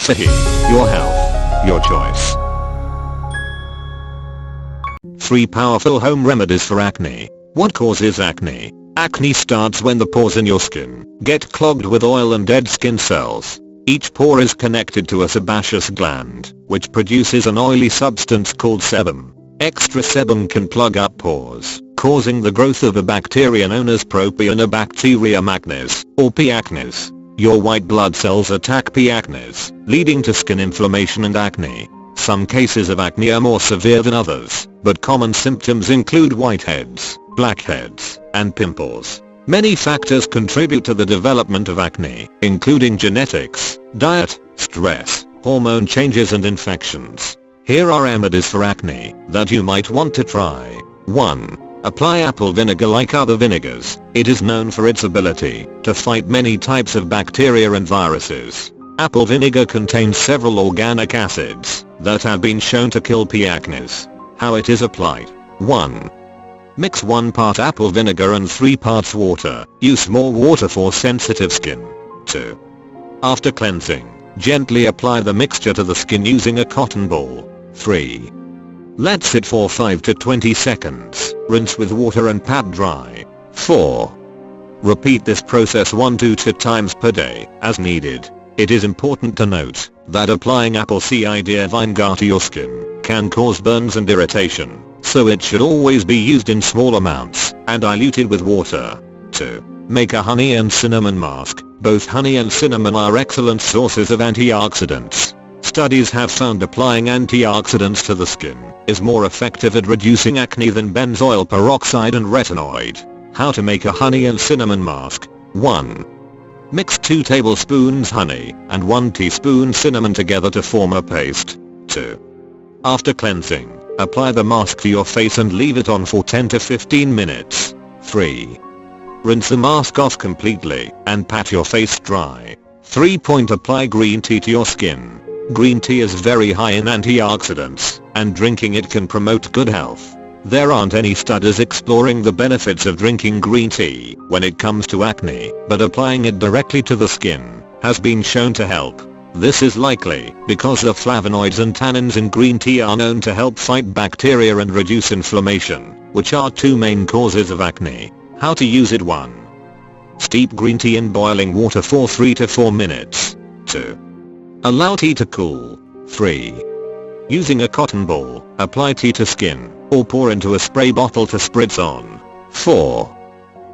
Sahi. Your health. Your choice. 3 powerful home remedies for acne. What causes acne? Acne starts when the pores in your skin get clogged with oil and dead skin cells. Each pore is connected to a sebaceous gland, which produces an oily substance called sebum. Extra sebum can plug up pores, causing the growth of a bacteria known as Propionibacterium acnes, or P. acnes. Your white blood cells attack P. acnes, leading to skin inflammation and acne. Some cases of acne are more severe than others, but common symptoms include whiteheads, blackheads, and pimples. Many factors contribute to the development of acne, including genetics, diet, stress, hormone changes and infections. Here are remedies for acne that you might want to try. 1. Apply apple vinegar. Like other vinegars, it is known for its ability to fight many types of bacteria and viruses. Apple vinegar contains several organic acids that have been shown to kill P. acnes. How it is applied. 1. Mix 1 part apple vinegar and 3 parts water. Use more water for sensitive skin. 2. After cleansing, gently apply the mixture to the skin using a cotton ball. 3. Let sit for 5 to 20 seconds. Rinse with water and pat dry. 4. Repeat this process 1 to 2 times per day, as needed. It is important to note that applying apple cider vinegar to your skin can cause burns and irritation, so it should always be used in small amounts and diluted with water. 2. Make a honey and cinnamon mask. Both honey and cinnamon are excellent sources of antioxidants. Studies have found applying antioxidants to the skin is more effective at reducing acne than benzoyl peroxide and retinoid. How to make a honey and cinnamon mask. 1. Mix 2 tablespoons honey and 1 teaspoon cinnamon together to form a paste. 2. After cleansing, apply the mask to your face and leave it on for 10 to 15 minutes. 3. Rinse the mask off completely and pat your face dry. 3. Apply green tea to your skin. Green tea is very high in antioxidants, and drinking it can promote good health. There aren't any studies exploring the benefits of drinking green tea when it comes to acne, but applying it directly to the skin has been shown to help. This is likely because the flavonoids and tannins in green tea are known to help fight bacteria and reduce inflammation, which are 2 main causes of acne. How to use it. 1. Steep green tea in boiling water for 3 to 4 minutes. 2. Allow tea to cool. 3. Using a cotton ball, apply tea to skin, or pour into a spray bottle to spritz on. 4.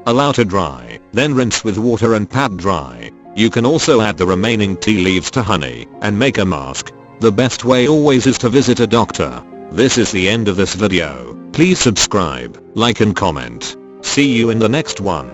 Allow to dry, then rinse with water and pat dry. You can also add the remaining tea leaves to honey and make a mask. The best way always is to visit a doctor. This is the end of this video. Please subscribe, like and comment. See you in the next one.